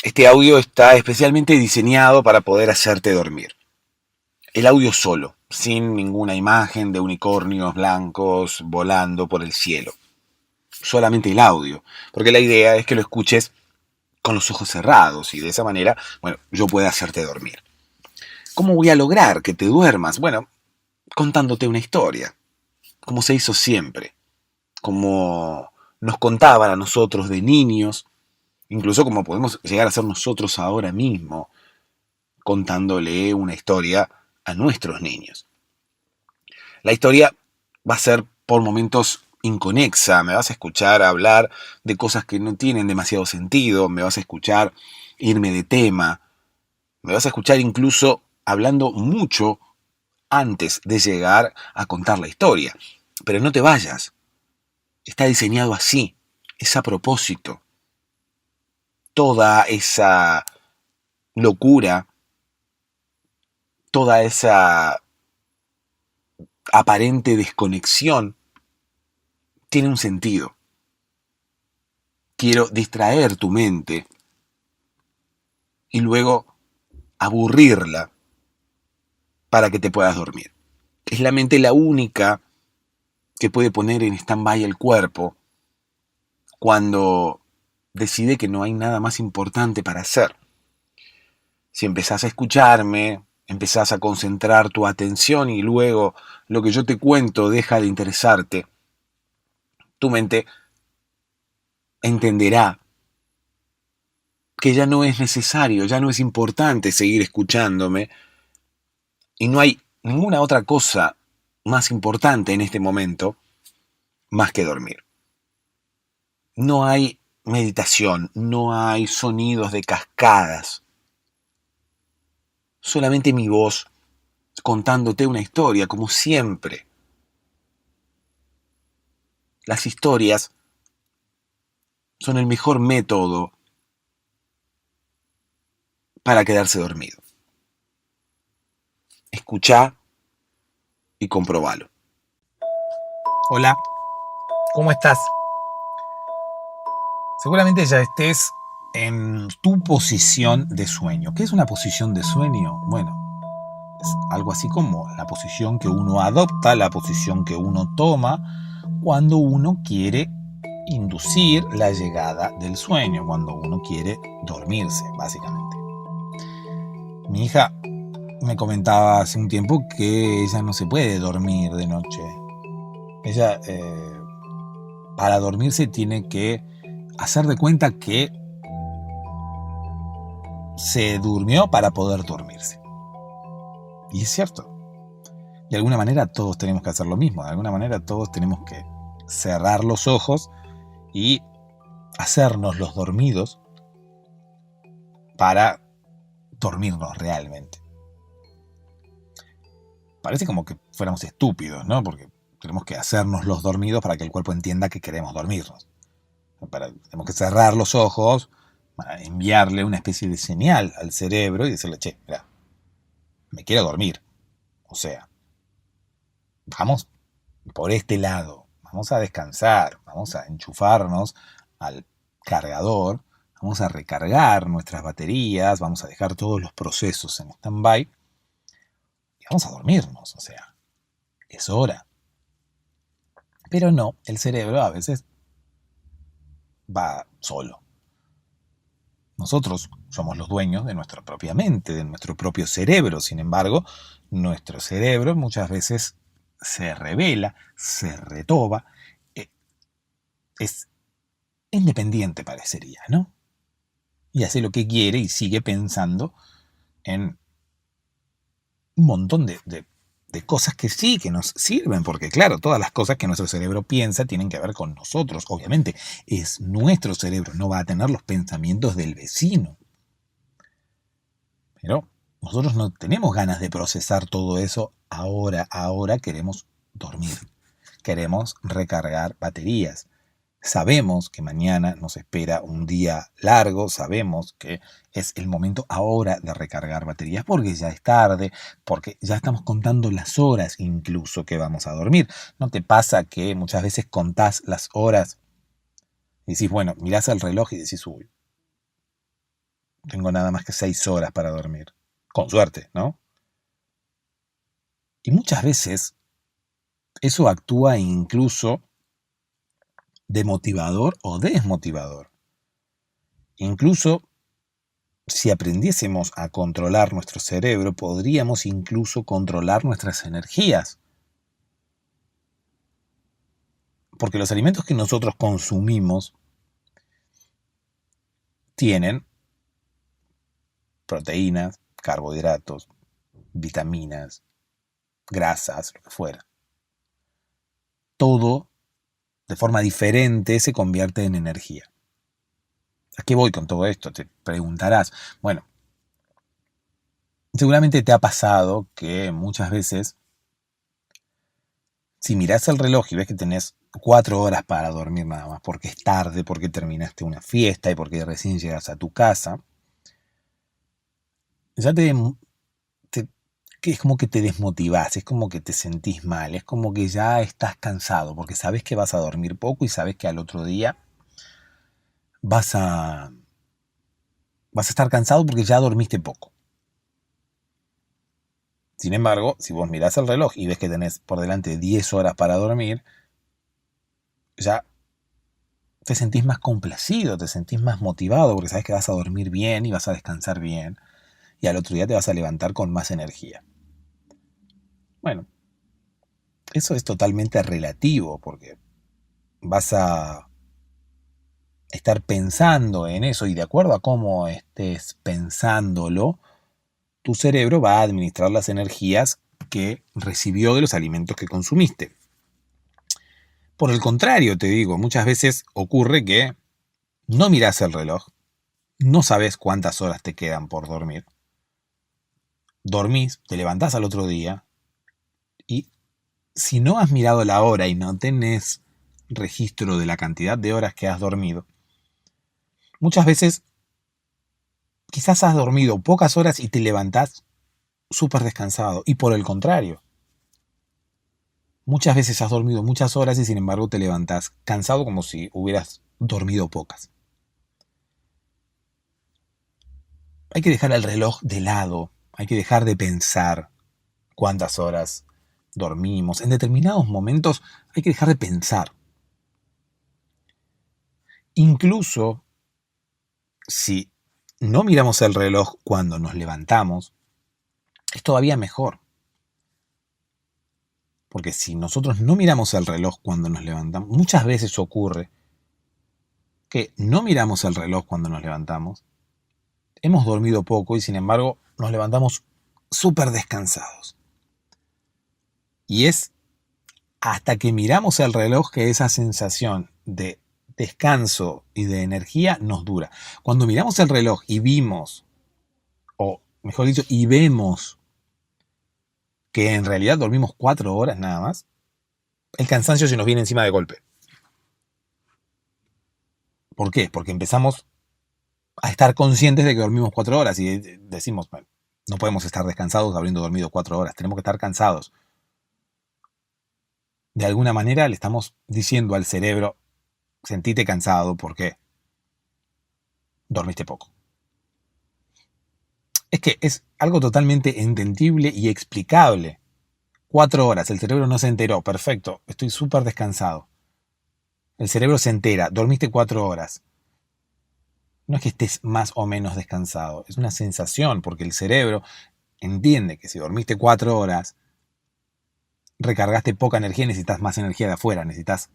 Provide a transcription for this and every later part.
Este audio está especialmente diseñado para poder hacerte dormir. El audio solo, sin ninguna imagen de unicornios blancos volando por el cielo. Solamente el audio, porque la idea es que lo escuches con los ojos cerrados y de esa manera, bueno, yo pueda hacerte dormir. ¿Cómo voy a lograr que te duermas? Bueno, contándote una historia, como se hizo siempre, como nos contaban a nosotros de niños, incluso como podemos llegar a ser nosotros ahora mismo, contándole una historia a nuestros niños. La historia va a ser por momentos inconexa, me vas a escuchar hablar de cosas que no tienen demasiado sentido, me vas a escuchar irme de tema, me vas a escuchar incluso hablando mucho antes de llegar a contar la historia. Pero no te vayas, está diseñado así, es a propósito. Toda esa locura, toda esa aparente desconexión tiene un sentido. Quiero distraer tu mente y luego aburrirla para que te puedas dormir. Es la mente la única que puede poner en stand-by el cuerpo cuando decide que no hay nada más importante para hacer. Si empezás a escucharme, empezás a concentrar tu atención y luego lo que yo te cuento deja de interesarte, tu mente entenderá que ya no es necesario, ya no es importante seguir escuchándome y no hay ninguna otra cosa más importante en este momento más que dormir. No hay meditación, no hay sonidos de cascadas, solamente mi voz contándote una historia como siempre. Las historias son el mejor método para quedarse dormido. Escuchá y comprobalo. Hola, ¿cómo estás? Seguramente ya estés en tu posición de sueño. ¿Qué es una posición de sueño? Bueno, es algo así como la posición que uno adopta, la posición que uno toma cuando uno quiere inducir la llegada del sueño, cuando uno quiere dormirse, básicamente. Mi hija me comentaba hace un tiempo que ella no se puede dormir de noche. Ella, para dormirse, tiene que hacer de cuenta que se durmió para poder dormirse. Y es cierto. De alguna manera todos tenemos que hacer lo mismo. De alguna manera todos tenemos que cerrar los ojos y hacernos los dormidos para dormirnos realmente. Parece como que fuéramos estúpidos, ¿no? Porque tenemos que hacernos los dormidos para que el cuerpo entienda que queremos dormirnos. Tenemos que cerrar los ojos para enviarle una especie de señal al cerebro y decirle, che, mira, me quiero dormir. O sea, vamos por este lado, vamos a descansar, vamos a enchufarnos al cargador, vamos a recargar nuestras baterías, vamos a dejar todos los procesos en stand-by y vamos a dormirnos, o sea, es hora. Pero no, el cerebro a veces va solo. Nosotros somos los dueños de nuestra propia mente, de nuestro propio cerebro. Sin embargo, nuestro cerebro muchas veces se revela, se retoba, es independiente parecería, ¿no? Y hace lo que quiere y sigue pensando en un montón de cosas que sí, que nos sirven, porque claro, todas las cosas que nuestro cerebro piensa tienen que ver con nosotros. Obviamente, es nuestro cerebro, no va a tener los pensamientos del vecino. Pero nosotros no tenemos ganas de procesar todo eso ahora queremos dormir, queremos recargar baterías. Sabemos que mañana nos espera un día largo, sabemos que es el momento ahora de recargar baterías porque ya es tarde, porque ya estamos contando las horas incluso que vamos a dormir. ¿No te pasa que muchas veces contás las horas y decís, bueno, mirás el reloj y decís, uy, tengo nada más que 6 horas para dormir. Con suerte, ¿no? Y muchas veces eso actúa incluso de motivador o desmotivador. Incluso si aprendiésemos a controlar nuestro cerebro, podríamos incluso controlar nuestras energías. Porque los alimentos que nosotros consumimos tienen proteínas, carbohidratos, vitaminas, grasas, lo que fuera. Todo de forma diferente se convierte en energía. ¿A qué voy con todo esto? Te preguntarás. Bueno, seguramente te ha pasado que muchas veces, si mirás el reloj y ves que tenés 4 horas para dormir nada más, porque es tarde, porque terminaste una fiesta y porque recién llegas a tu casa, ya que es como que te desmotivás, es como que te sentís mal, es como que ya estás cansado, porque sabes que vas a dormir poco y sabes que al otro día vas a estar cansado porque ya dormiste poco. Sin embargo, si vos mirás el reloj y ves que tenés por delante 10 horas para dormir, ya te sentís más complacido, te sentís más motivado porque sabes que vas a dormir bien y vas a descansar bien y al otro día te vas a levantar con más energía. Bueno, eso es totalmente relativo porque vas a estar pensando en eso y de acuerdo a cómo estés pensándolo, tu cerebro va a administrar las energías que recibió de los alimentos que consumiste. Por el contrario, te digo, muchas veces ocurre que no mirás el reloj, no sabes cuántas horas te quedan por dormir, dormís, te levantás al otro día y si no has mirado la hora y no tenés registro de la cantidad de horas que has dormido, muchas veces quizás has dormido pocas horas y te levantás súper descansado. Y por el contrario, muchas veces has dormido muchas horas y sin embargo te levantás cansado como si hubieras dormido pocas. Hay que dejar el reloj de lado, hay que dejar de pensar cuántas horas dormimos. En determinados momentos hay que dejar de pensar. Incluso si no miramos el reloj cuando nos levantamos, es todavía mejor. Porque si nosotros no miramos el reloj cuando nos levantamos, muchas veces ocurre que no miramos el reloj cuando nos levantamos, hemos dormido poco y sin embargo nos levantamos súper descansados. Y es hasta que miramos el reloj que esa sensación de descanso y de energía nos dura. Cuando miramos el reloj y vimos, o mejor dicho, y vemos que en realidad dormimos 4 horas nada más, el cansancio se nos viene encima de golpe. ¿Por qué? Porque empezamos a estar conscientes de que dormimos 4 horas y decimos, bueno, no podemos estar descansados habiendo dormido 4 horas, tenemos que estar cansados. De alguna manera le estamos diciendo al cerebro, sentite cansado porque dormiste poco. Es que es algo totalmente entendible y explicable. 4 horas, el cerebro no se enteró, perfecto, estoy súper descansado. El cerebro se entera, dormiste 4 horas. No es que estés más o menos descansado, es una sensación, porque el cerebro entiende que si dormiste 4 horas, recargaste poca energía y necesitas más energía de afuera, necesitas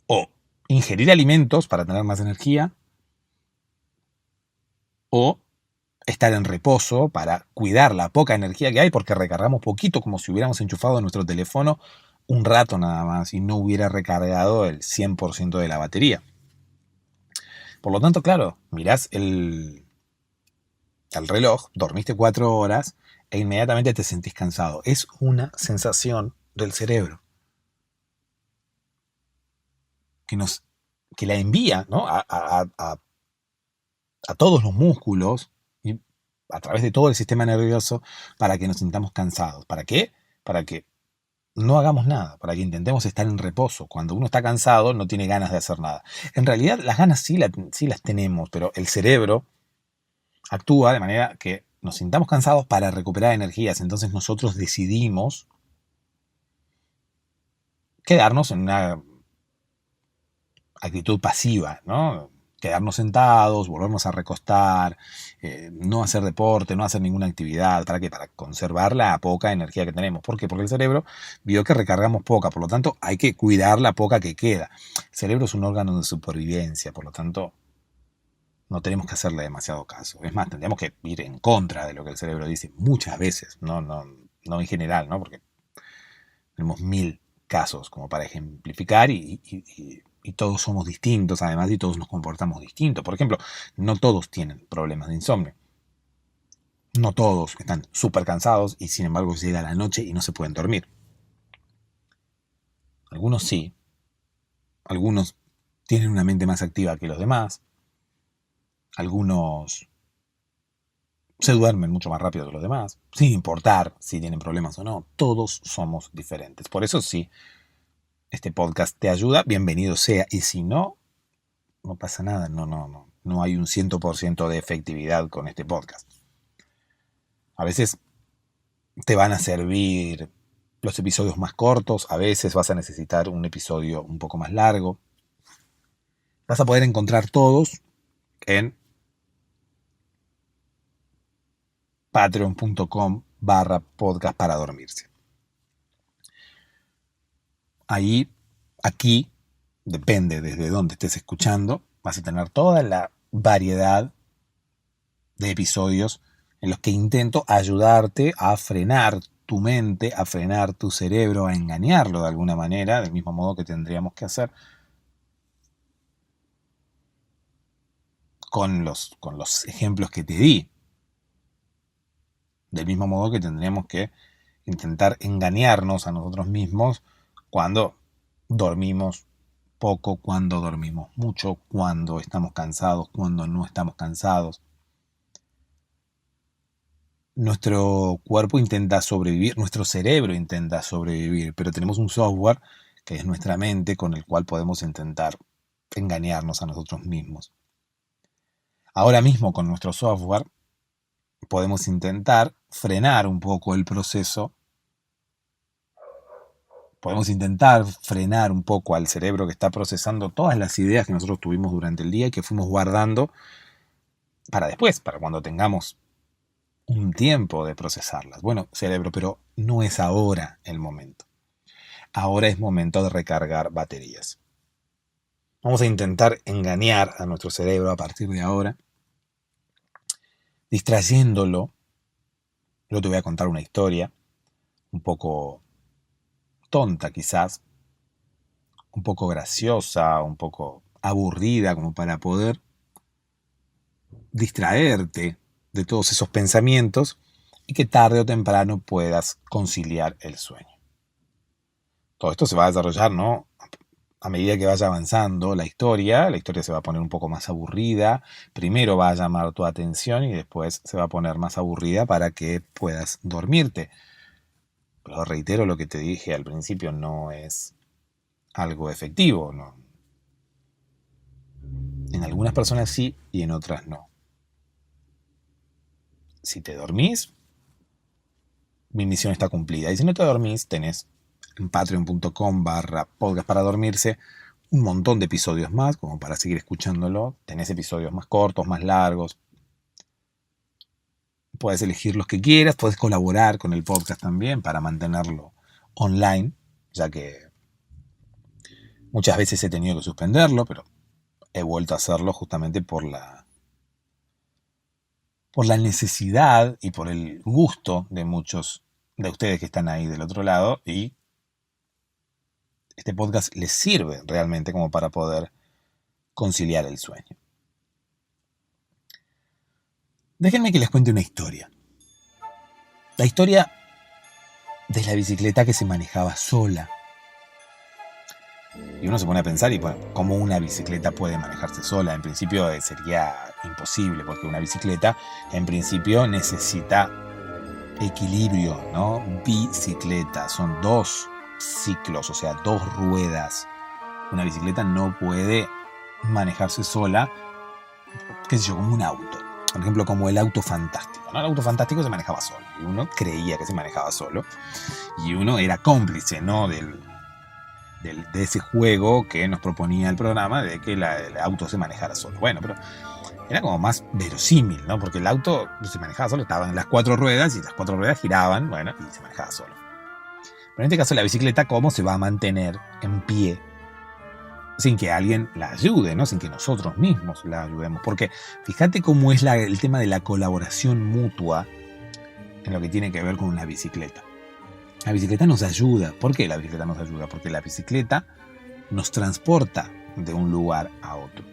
o ingerir alimentos para tener más energía, o estar en reposo para cuidar la poca energía que hay, porque recargamos poquito, como si hubiéramos enchufado nuestro teléfono un rato nada más y no hubiera recargado el 100% de la batería. Por lo tanto, claro, mirás el reloj, dormiste 4 horas e inmediatamente te sentís cansado. Es una sensación del cerebro que la envía, ¿no? a todos los músculos y a través de todo el sistema nervioso para que nos sintamos cansados. ¿Para qué? Para que no hagamos nada, para que intentemos estar en reposo. Cuando uno está cansado no tiene ganas de hacer nada. En realidad las ganas sí las tenemos, pero el cerebro actúa de manera que nos sintamos cansados para recuperar energías. Entonces nosotros decidimos quedarnos en una actitud pasiva, ¿no? Quedarnos sentados, volvernos a recostar, no hacer deporte, no hacer ninguna actividad. ¿Para qué? Para conservar la poca energía que tenemos. ¿Por qué? Porque el cerebro vio que recargamos poca, por lo tanto hay que cuidar la poca que queda. El cerebro es un órgano de supervivencia, por lo tanto no tenemos que hacerle demasiado caso. Es más, tendríamos que ir en contra de lo que el cerebro dice muchas veces, no en general, ¿no? Porque tenemos 1000 casos como para ejemplificar y todos somos distintos, además, y todos nos comportamos distintos. Por ejemplo, no todos tienen problemas de insomnio. No todos están súper cansados y sin embargo llega la noche y no se pueden dormir. Algunos sí. Algunos tienen una mente más activa que los demás. Algunos se duermen mucho más rápido que los demás, sin importar si tienen problemas o no. Todos somos diferentes. Por eso sí, este podcast te ayuda, bienvenido sea. Y si no, no pasa nada. No hay un 100% de efectividad con este podcast. A veces te van a servir los episodios más cortos, a veces vas a necesitar un episodio un poco más largo. Vas a poder encontrar todos en patreon.com/podcast para dormirse. Ahí, aquí, depende desde dónde estés escuchando, vas a tener toda la variedad de episodios en los que intento ayudarte a frenar tu mente, a frenar tu cerebro, a engañarlo de alguna manera, del mismo modo que tendríamos que hacer con los ejemplos que te di. Del mismo modo que tendríamos que intentar engañarnos a nosotros mismos cuando dormimos poco, cuando dormimos mucho, cuando estamos cansados, cuando no estamos cansados. Nuestro cuerpo intenta sobrevivir, nuestro cerebro intenta sobrevivir, pero tenemos un software que es nuestra mente con el cual podemos intentar engañarnos a nosotros mismos. Ahora mismo con nuestro software podemos intentar frenar un poco el proceso. Podemos intentar frenar un poco al cerebro que está procesando todas las ideas que nosotros tuvimos durante el día y que fuimos guardando para después, para cuando tengamos un tiempo de procesarlas. Bueno, cerebro, pero no es ahora el momento. Ahora es momento de recargar baterías. Vamos a intentar engañar a nuestro cerebro a partir de ahora, distrayéndolo. Yo te voy a contar una historia un poco tonta quizás, un poco graciosa, un poco aburrida, como para poder distraerte de todos esos pensamientos y que tarde o temprano puedas conciliar el sueño. Todo esto se va a desarrollar, ¿no? A medida que vaya avanzando la historia se va a poner un poco más aburrida. Primero va a llamar tu atención y después se va a poner más aburrida para que puedas dormirte. Pero reitero lo que te dije al principio, no es algo efectivo, ¿no? En algunas personas sí y en otras no. Si te dormís, mi misión está cumplida. Y si no te dormís, tenés en patreon.com/podcast para dormirse un montón de episodios más, como para seguir escuchándolo. Tenés episodios más cortos, más largos. Puedes elegir los que quieras, puedes colaborar con el podcast también para mantenerlo online, ya que muchas veces he tenido que suspenderlo, pero he vuelto a hacerlo justamente por la necesidad y por el gusto de muchos de ustedes que están ahí del otro lado, y este podcast les sirve realmente como para poder conciliar el sueño. Déjenme que les cuente una historia. La historia de la bicicleta que se manejaba sola. Y uno se pone a pensar, y bueno, ¿cómo una bicicleta puede manejarse sola? En principio sería imposible, porque una bicicleta en principio necesita equilibrio, ¿no? Bicicleta, son dos ciclos, o sea, 2 ruedas. Una bicicleta no puede manejarse sola, qué sé yo, como un auto. Por ejemplo, como el auto fantástico, ¿no? El auto fantástico se manejaba solo. Y uno creía que se manejaba solo. Y uno era cómplice, ¿no? De ese juego que nos proponía el programa de que el auto se manejara solo. Bueno, pero era como más verosímil, ¿no? Porque el auto se manejaba solo, estaban en las 4 ruedas y las 4 ruedas giraban, bueno, y se manejaba solo. Pero en este caso la bicicleta, ¿cómo se va a mantener en pie sin que alguien la ayude, ¿no? Sin que nosotros mismos la ayudemos? Porque fíjate cómo es el tema de la colaboración mutua en lo que tiene que ver con una bicicleta. La bicicleta nos ayuda. ¿Por qué la bicicleta nos ayuda? Porque la bicicleta nos transporta de un lugar a otro.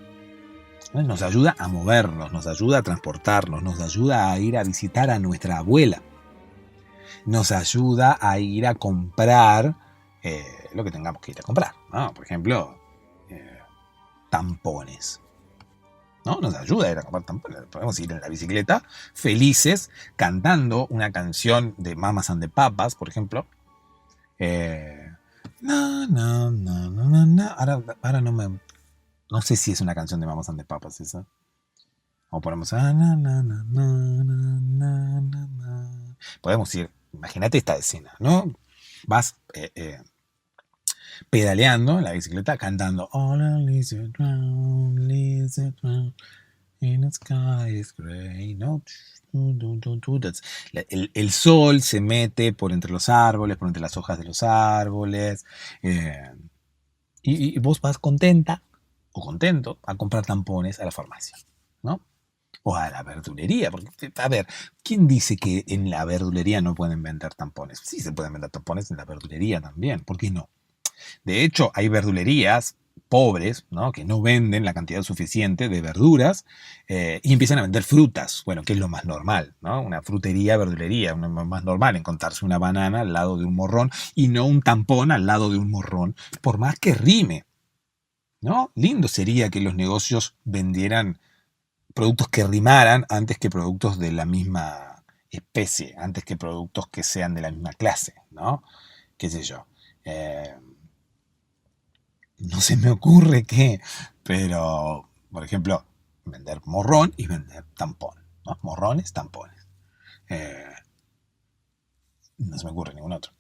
Nos ayuda a movernos, nos ayuda a transportarnos, nos ayuda a ir a visitar a nuestra abuela. Nos ayuda a ir a comprar lo que tengamos que ir a comprar, ¿no? Por ejemplo, tampones, ¿no? Nos ayuda a ir a comprar tampones. Podemos ir en la bicicleta felices cantando una canción de Mamas and the Papas, por ejemplo. Ahora no sé si es una canción de Mamas and the Papas esa. O ponemos podemos ir, imagínate esta escena, ¿no? Vas pedaleando en la bicicleta cantando All I lizard round, in the sky is gray, ¿no? El sol se mete por entre los árboles, por entre las hojas de los árboles, y vos vas contenta o contento a comprar tampones a la farmacia, ¿no? O a la verdulería, porque, a ver, ¿quién dice que en la verdulería no pueden vender tampones? Sí se pueden vender tampones en la verdulería también, ¿por qué no? De hecho, hay verdulerías pobres, ¿no? Que no venden la cantidad suficiente de verduras y empiezan a vender frutas, bueno, que es lo más normal, ¿no? Una frutería, verdulería, más normal encontrarse una banana al lado de un morrón y no un tampón al lado de un morrón, por más que rime, ¿no? Lindo sería que los negocios vendieran productos que rimaran antes que productos de la misma especie, antes que productos que sean de la misma clase, ¿no? Qué sé yo. No se me ocurre qué, pero, por ejemplo, vender morrón y vender tampón, ¿no? Morrones, tampones. No se me ocurre ningún otro.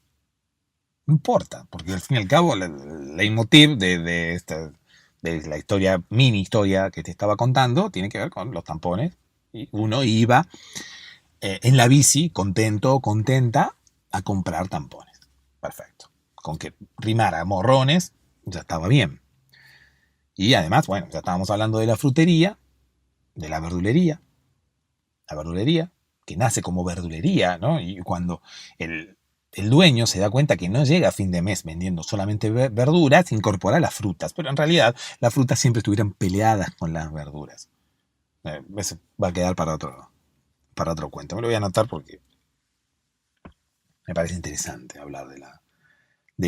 No importa, porque al fin y al cabo el leitmotiv de la historia, mini historia que te estaba contando, tiene que ver con los tampones. Y uno iba en la bici, contento o contenta, a comprar tampones. Perfecto. Con que rimara morrones, ya estaba bien. Y además, bueno, ya estábamos hablando de la frutería, de la verdulería, que nace como verdulería, ¿no? Y cuando el dueño se da cuenta que no llega a fin de mes vendiendo solamente verduras, incorpora las frutas. Pero en realidad las frutas siempre estuvieran peleadas con las verduras. Eso va a quedar para otro cuento. Me lo voy a anotar porque me parece interesante hablar de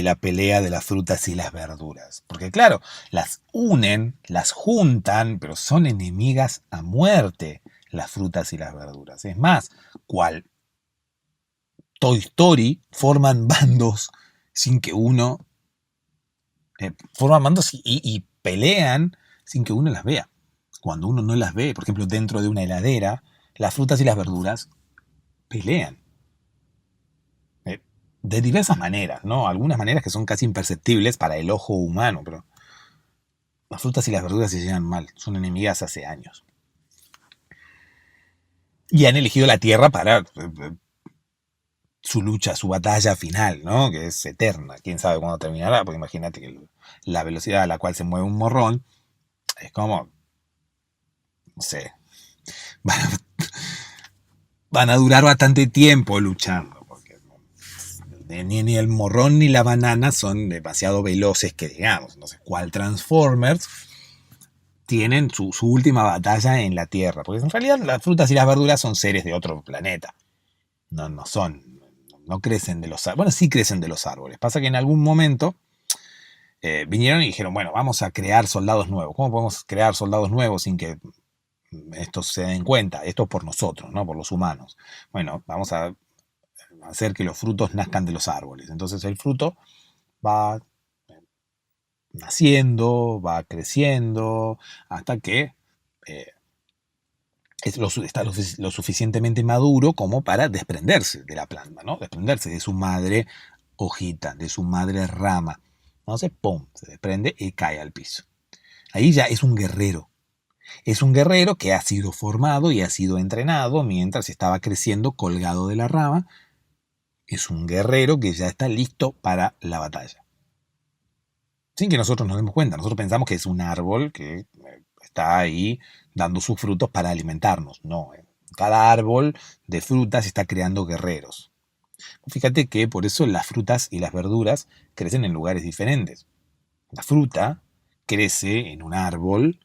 la pelea de las frutas y las verduras. Porque claro, las unen, las juntan, pero son enemigas a muerte las frutas y las verduras. Es más, cual Toy Story, forman bandos sin que uno... forman bandos y pelean sin que uno las vea. Cuando uno no las ve, por ejemplo, dentro de una heladera, las frutas y las verduras pelean. De diversas maneras, ¿no? Algunas maneras que son casi imperceptibles para el ojo humano, pero las frutas y las verduras se llevan mal, son enemigas hace años. Y han elegido la tierra para su lucha, su batalla final, ¿no? Que es eterna. Quién sabe cuándo terminará, porque imagínate que la velocidad a la cual se mueve un morrón es como, no sé, van a durar bastante tiempo luchando, porque ni el morrón ni la banana son demasiado veloces que digamos. Entonces, cual Transformers tienen su última batalla en la Tierra, porque en realidad las frutas y las verduras son seres de otro planeta. No crecen de los árboles. Bueno, sí crecen de los árboles. Pasa que en algún momento vinieron y dijeron, bueno, vamos a crear soldados nuevos. ¿Cómo podemos crear soldados nuevos sin que estos se den cuenta? Esto por nosotros, ¿no? Por los humanos. Bueno, vamos a hacer que los frutos nazcan de los árboles. Entonces el fruto va naciendo, va creciendo, hasta que eh, está lo suficientemente maduro como para desprenderse de la planta, ¿no? Desprenderse de su madre hojita, de su madre rama. Entonces, ¡pum!, se desprende y cae al piso. Ahí ya es un guerrero. Es un guerrero que ha sido formado y ha sido entrenado mientras estaba creciendo colgado de la rama. Es un guerrero que ya está listo para la batalla. Sin que nosotros nos demos cuenta. Nosotros pensamos que es un árbol que está ahí dando sus frutos para alimentarnos. No, cada árbol de frutas está creando guerreros. Fíjate que por eso las frutas y las verduras crecen en lugares diferentes. La fruta crece en un árbol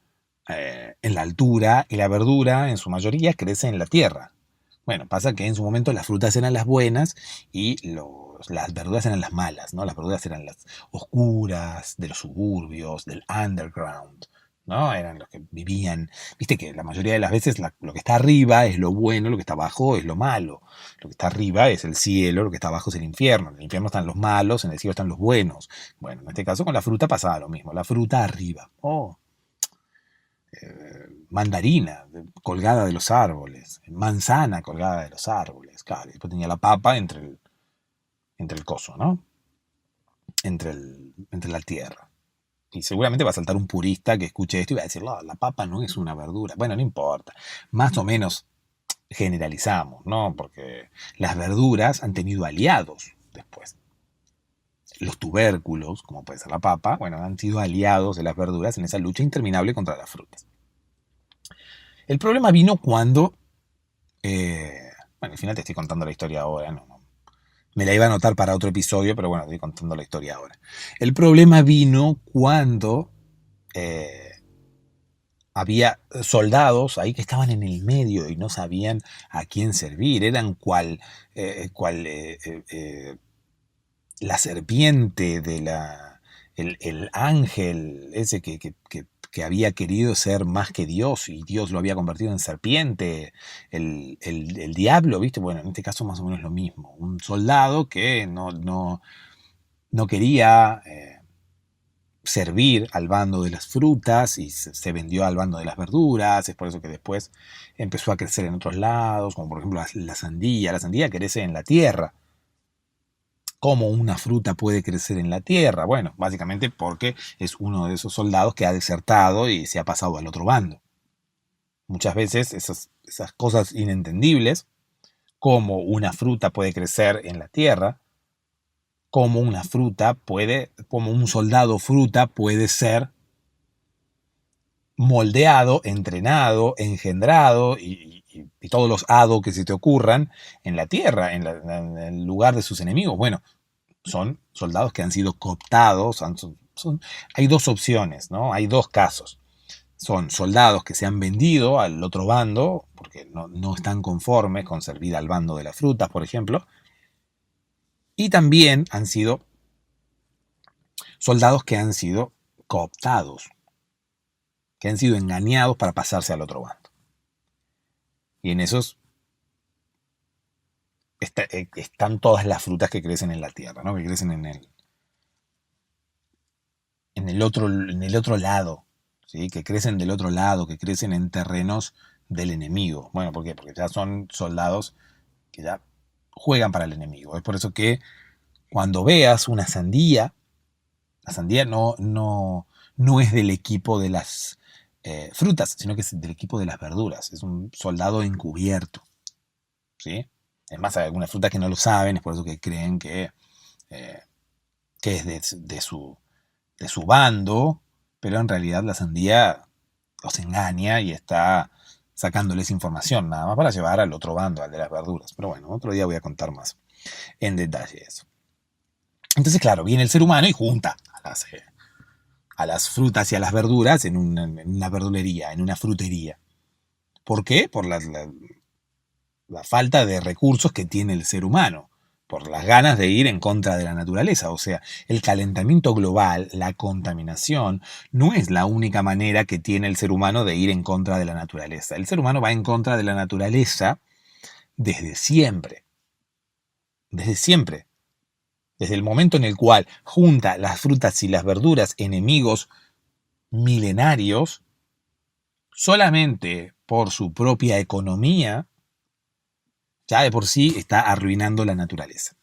en la altura y la verdura en su mayoría crece en la tierra. Bueno, pasa que en su momento las frutas eran las buenas y las verduras eran las malas, ¿no? Las verduras eran las oscuras, de los suburbios, del underground, ¿no? Eran los que vivían. Viste que la mayoría de las veces lo que está arriba es lo bueno, lo que está abajo es lo malo. Lo que está arriba es el cielo, lo que está abajo es el infierno. En el infierno están los malos, en el cielo están los buenos. Bueno, en este caso con la fruta pasaba lo mismo. La fruta arriba. Mandarina colgada de los árboles, manzana colgada de los árboles, claro, y después tenía la papa entre el coso, ¿no? Entre la tierra. Y seguramente va a saltar un purista que escuche esto y va a decir, no, la papa no es una verdura. Bueno, no importa. Más o menos generalizamos, ¿no? Porque las verduras han tenido aliados después. Los tubérculos, como puede ser la papa, bueno, han sido aliados de las verduras en esa lucha interminable contra las frutas. El problema vino cuando, bueno, al final te estoy contando la historia ahora, no. Me la iba a anotar para otro episodio, pero bueno, estoy contando la historia ahora. El problema vino cuando había soldados ahí que estaban en el medio y no sabían a quién servir. Eran la serpiente el ángel ese que había querido ser más que Dios y Dios lo había convertido en serpiente, el diablo, ¿viste? Bueno, en este caso más o menos lo mismo. Un soldado que no quería servir al bando de las frutas y se vendió al bando de las verduras. Es por eso que después empezó a crecer en otros lados, como por ejemplo la sandía. La sandía crece en la tierra. ¿Cómo una fruta puede crecer en la tierra? Bueno, básicamente porque es uno de esos soldados que ha desertado y se ha pasado al otro bando. Muchas veces esas cosas inentendibles, cómo una fruta puede crecer en la tierra, cómo un soldado fruta puede ser moldeado, entrenado, engendrado y todos los hados que se te ocurran en la tierra, en el lugar de sus enemigos. Bueno, son soldados que han sido cooptados. Hay dos opciones, ¿no? Hay dos casos. Son soldados que se han vendido al otro bando porque no están conformes con servir al bando de las frutas, por ejemplo. Y también han sido soldados que han sido cooptados, que han sido engañados para pasarse al otro bando. Y en esos están todas las frutas que crecen en la tierra, ¿no? Que crecen en el otro lado, ¿sí? Que crecen del otro lado, que crecen en terrenos del enemigo. Bueno, ¿por qué? Porque ya son soldados que ya juegan para el enemigo. Es por eso que cuando veas una sandía, la sandía no es del equipo de las frutas, sino que es del equipo de las verduras. Es un soldado encubierto, ¿sí? Además hay algunas frutas que no lo saben, es por eso que creen que es de su bando, pero en realidad la sandía los engaña y está sacándoles información, nada más para llevar al otro bando, al de las verduras. Pero bueno, otro día voy a contar más en detalle eso. Entonces, claro, viene el ser humano y junta a las frutas y a las verduras en una verdulería, en una frutería. ¿Por qué? Por la falta de recursos que tiene el ser humano, por las ganas de ir en contra de la naturaleza. O sea, el calentamiento global, la contaminación, no es la única manera que tiene el ser humano de ir en contra de la naturaleza. El ser humano va en contra de la naturaleza desde siempre. Desde siempre. Desde el momento en el cual junta las frutas y las verduras, enemigos milenarios, solamente por su propia economía, ya de por sí está arruinando la naturaleza.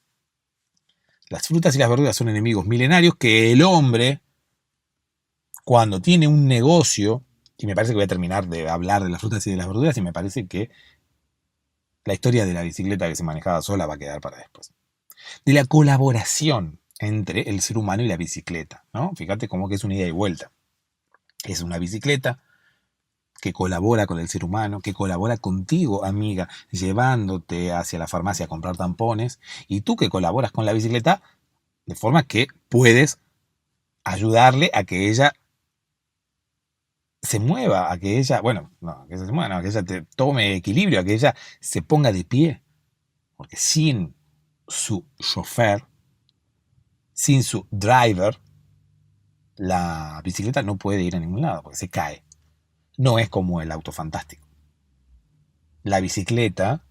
Las frutas y las verduras son enemigos milenarios que el hombre, cuando tiene un negocio, y me parece que voy a terminar de hablar de las frutas y de las verduras, y me parece que la historia de la bicicleta que se manejaba sola va a quedar para después. De la colaboración entre el ser humano y la bicicleta, ¿no? Fíjate cómo que es una ida y vuelta. Es una bicicleta que colabora con el ser humano, que colabora contigo, amiga, llevándote hacia la farmacia a comprar tampones, y tú que colaboras con la bicicleta, de forma que puedes ayudarle a que ella se mueva, a que ella, bueno, no, que se mueva, no, a que ella te tome equilibrio, a que ella se ponga de pie, porque sin su chofer, sin su driver, la bicicleta no puede ir a ningún lado, porque se cae. No es como el auto fantástico. La bicicleta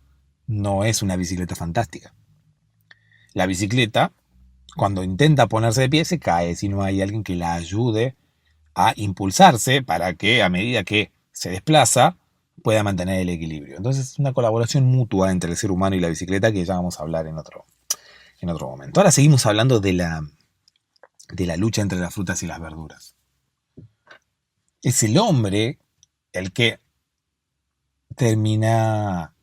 no es una bicicleta fantástica. La bicicleta, cuando intenta ponerse de pie, se cae si no hay alguien que la ayude a impulsarse para que a medida que se desplaza pueda mantener el equilibrio. Entonces es una colaboración mutua entre el ser humano y la bicicleta que ya vamos a hablar en otro momento. Ahora seguimos hablando de la lucha entre las frutas y las verduras. Es el hombre el que termina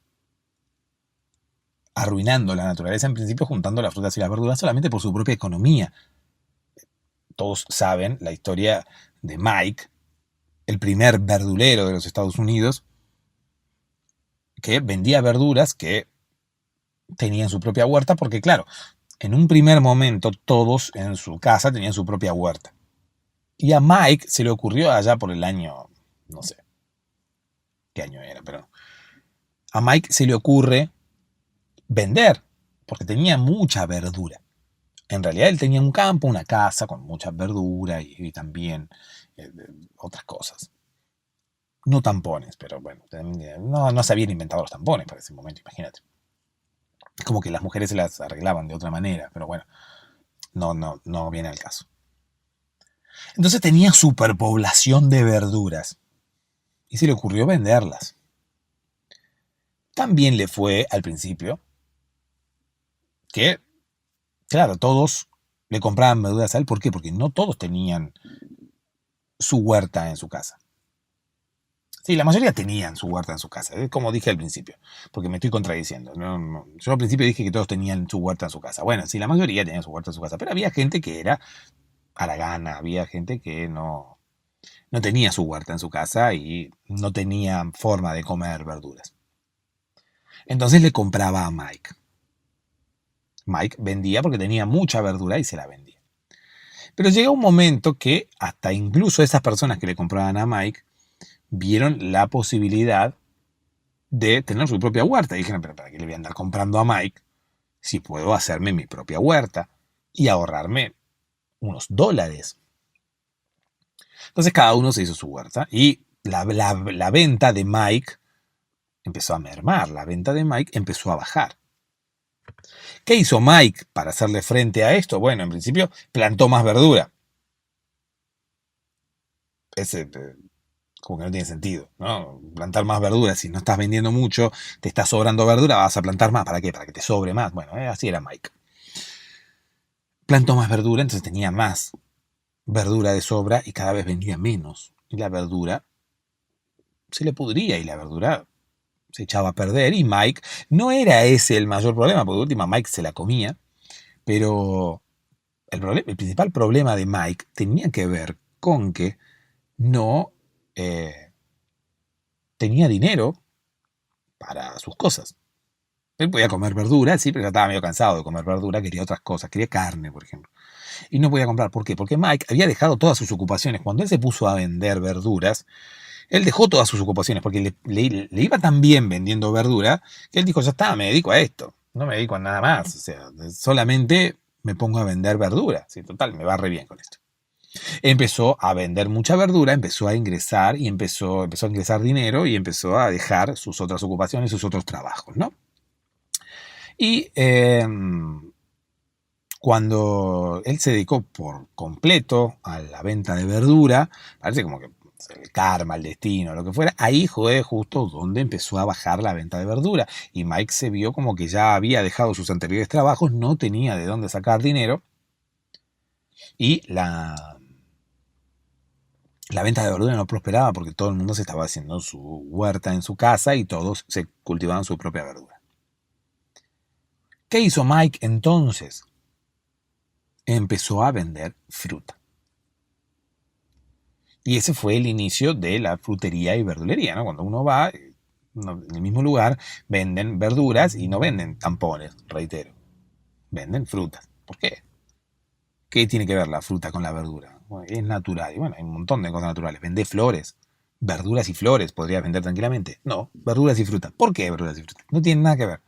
arruinando la naturaleza, en principio juntando las frutas y las verduras solamente por su propia economía. Todos saben la historia de Mike, el primer verdulero de los Estados Unidos, que vendía verduras que tenían su propia huerta, porque claro, en un primer momento todos en su casa tenían su propia huerta. Y a Mike se le ocurrió allá por el año, no sé qué año era, pero a Mike se le ocurre vender, porque tenía mucha verdura. En realidad él tenía un campo, una casa con mucha verdura y también otras cosas. No tampones, pero bueno, no se habían inventado los tampones para ese momento, imagínate. Como que las mujeres se las arreglaban de otra manera, pero bueno, no viene al caso. Entonces tenía superpoblación de verduras y se le ocurrió venderlas. También le fue al principio que, claro, todos le compraban verduras a él. ¿Por qué? Porque no todos tenían su huerta en su casa. Sí, la mayoría tenían su huerta en su casa, como dije al principio, porque me estoy contradiciendo. Yo al principio dije que todos tenían su huerta en su casa. Bueno, sí, la mayoría tenía su huerta en su casa, pero había gente que era haragana, había gente que no tenía su huerta en su casa y no tenía forma de comer verduras. Entonces le compraba a Mike. Mike vendía porque tenía mucha verdura y se la vendía. Pero llega un momento que hasta incluso esas personas que le compraban a Mike vieron la posibilidad de tener su propia huerta. Y dijeron, pero ¿para qué le voy a andar comprando a Mike si puedo hacerme mi propia huerta y ahorrarme unos dólares? Entonces cada uno se hizo su huerta y la venta de Mike empezó a mermar, la venta de Mike empezó a bajar. ¿Qué hizo Mike para hacerle frente a esto? Bueno, en principio plantó más verdura. Ese como que no tiene sentido, ¿no? Plantar más verdura, si no estás vendiendo mucho, te está sobrando verdura, vas a plantar más. ¿Para qué? Para que te sobre más. Bueno, así era Mike. Plantó más verdura, entonces tenía más verdura de sobra y cada vez vendía menos. Y la verdura se le pudría y la verdura se echaba a perder. Y Mike, no era ese el mayor problema, porque de última Mike se la comía, pero el principal problema de Mike tenía que ver con que no tenía dinero para sus cosas. Él podía comer verdura, sí, pero ya estaba medio cansado de comer verdura, quería otras cosas, quería carne, por ejemplo. Y no podía comprar. ¿Por qué? Porque Mike había dejado todas sus ocupaciones. Cuando él se puso a vender verduras, él dejó todas sus ocupaciones porque le iba tan bien vendiendo verdura que él dijo, ya está, me dedico a esto. No me dedico a nada más. O sea, solamente me pongo a vender verdura. Sí, total, me va re bien con esto. Empezó a vender mucha verdura, empezó a ingresar y empezó a ingresar dinero y empezó a dejar sus otras ocupaciones, sus otros trabajos, ¿no? Y Cuando él se dedicó por completo a la venta de verdura, parece como que el karma, el destino, lo que fuera, ahí fue justo donde empezó a bajar la venta de verdura. Y Mike se vio como que ya había dejado sus anteriores trabajos, no tenía de dónde sacar dinero. Y la venta de verdura no prosperaba porque todo el mundo se estaba haciendo su huerta en su casa y todos se cultivaban su propia verdura. ¿Qué hizo Mike entonces? Empezó a vender fruta. Y ese fue el inicio de la frutería y verdulería, ¿no? Cuando uno va, en el mismo lugar, venden verduras y no venden tampones, reitero. Venden frutas. ¿Por qué? ¿Qué tiene que ver la fruta con la verdura? Bueno, es natural. Y bueno, hay un montón de cosas naturales. Vende flores. Verduras y flores podrías vender tranquilamente. No, verduras y fruta. ¿Por qué verduras y fruta? No tienen nada que ver.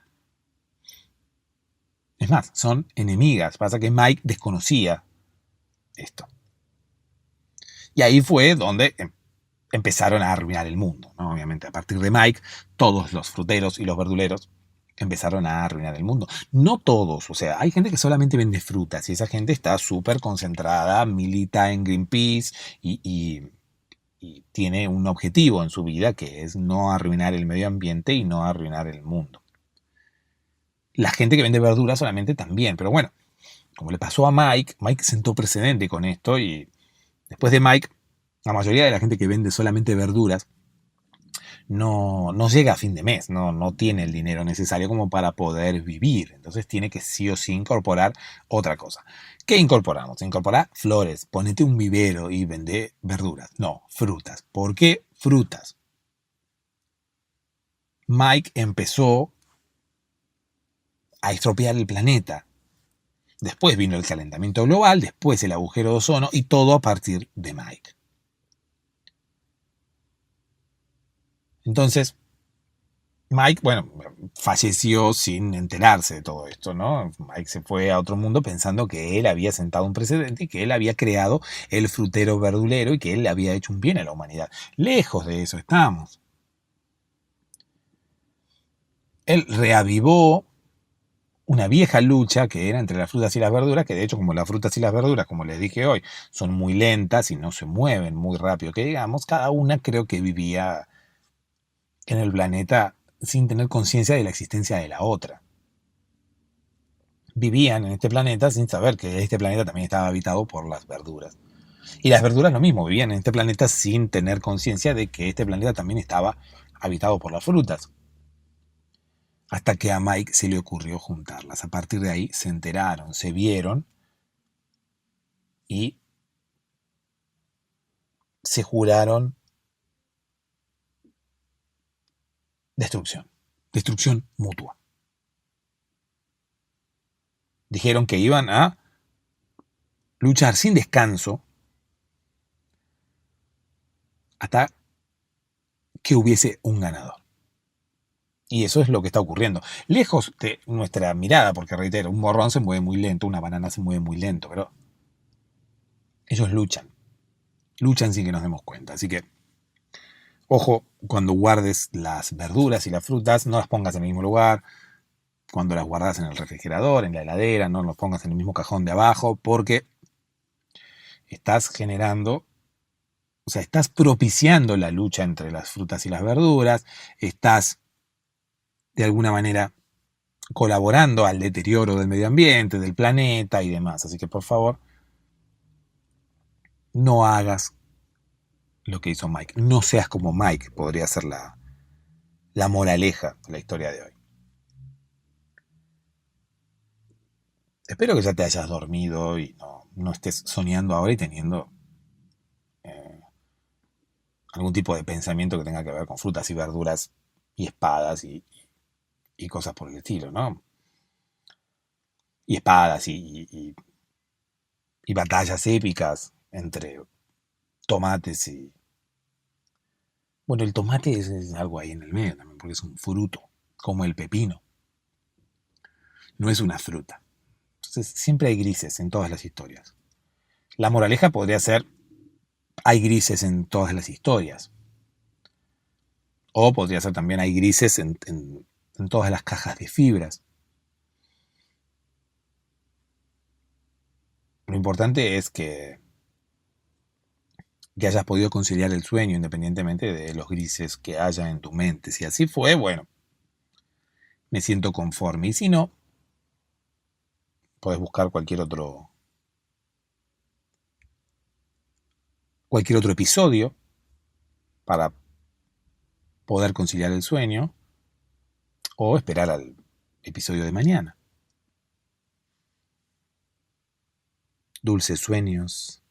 Es más, son enemigas. Pasa que Mike desconocía esto. Y ahí fue donde empezaron a arruinar el mundo, ¿no? Obviamente, a partir de Mike, todos los fruteros y los verduleros empezaron a arruinar el mundo. No todos, o sea, hay gente que solamente vende frutas y esa gente está súper concentrada, milita en Greenpeace y tiene un objetivo en su vida que es no arruinar el medio ambiente y no arruinar el mundo. La gente que vende verduras solamente también, pero bueno, como le pasó a Mike, Mike sentó precedente con esto y después de Mike, la mayoría de la gente que vende solamente verduras no llega a fin de mes, no tiene el dinero necesario como para poder vivir. Entonces tiene que sí o sí incorporar otra cosa. ¿Qué incorporamos? Incorporar flores, ponete un vivero y vende verduras. No, frutas. ¿Por qué frutas? Mike empezó a estropear el planeta. Después vino el calentamiento global, después el agujero de ozono y todo a partir de Mike. Entonces, Mike, bueno, falleció sin enterarse de todo esto, ¿no? Mike se fue a otro mundo pensando que él había sentado un precedente y que él había creado el frutero verdulero y que él le había hecho un bien a la humanidad. Lejos de eso estamos. Él reavivó una vieja lucha que era entre las frutas y las verduras, que de hecho como las frutas y las verduras, como les dije hoy, son muy lentas y no se mueven muy rápido, que digamos, cada una creo que vivía en el planeta sin tener conciencia de la existencia de la otra. Vivían en este planeta sin saber que este planeta también estaba habitado por las verduras. Y las verduras lo mismo, vivían en este planeta sin tener conciencia de que este planeta también estaba habitado por las frutas. Hasta que a Mike se le ocurrió juntarlas. A partir de ahí se enteraron, se vieron y se juraron destrucción. Destrucción mutua. Dijeron que iban a luchar sin descanso hasta que hubiese un ganador. Y eso es lo que está ocurriendo. Lejos de nuestra mirada, porque reitero, un morrón se mueve muy lento, una banana se mueve muy lento, pero ellos luchan. Luchan sin que nos demos cuenta. Así que, ojo, cuando guardes las verduras y las frutas, no las pongas en el mismo lugar. Cuando las guardas en el refrigerador, en la heladera, no las pongas en el mismo cajón de abajo, porque estás generando, o sea, estás propiciando la lucha entre las frutas y las verduras, estás de alguna manera colaborando al deterioro del medio ambiente, del planeta y demás. Así que por favor, no hagas lo que hizo Mike. No seas como Mike, podría ser la moraleja de la historia de hoy. Espero que ya te hayas dormido y no estés soñando ahora y teniendo algún tipo de pensamiento que tenga que ver con frutas y verduras y espadas y cosas por el estilo, ¿no? Y espadas y batallas épicas entre tomates y... Bueno, el tomate es algo ahí en el medio también, porque es un fruto, como el pepino. No es una fruta. Entonces, siempre hay grises en todas las historias. La moraleja podría ser, hay grises en todas las historias. O podría ser también, hay grises en todas las cajas de fibras. Lo importante es que hayas podido conciliar el sueño independientemente de los grises que haya en tu mente. Si así fue, bueno, me siento conforme. Y si no, puedes buscar cualquier otro episodio para poder conciliar el sueño o esperar al episodio de mañana. Dulces sueños.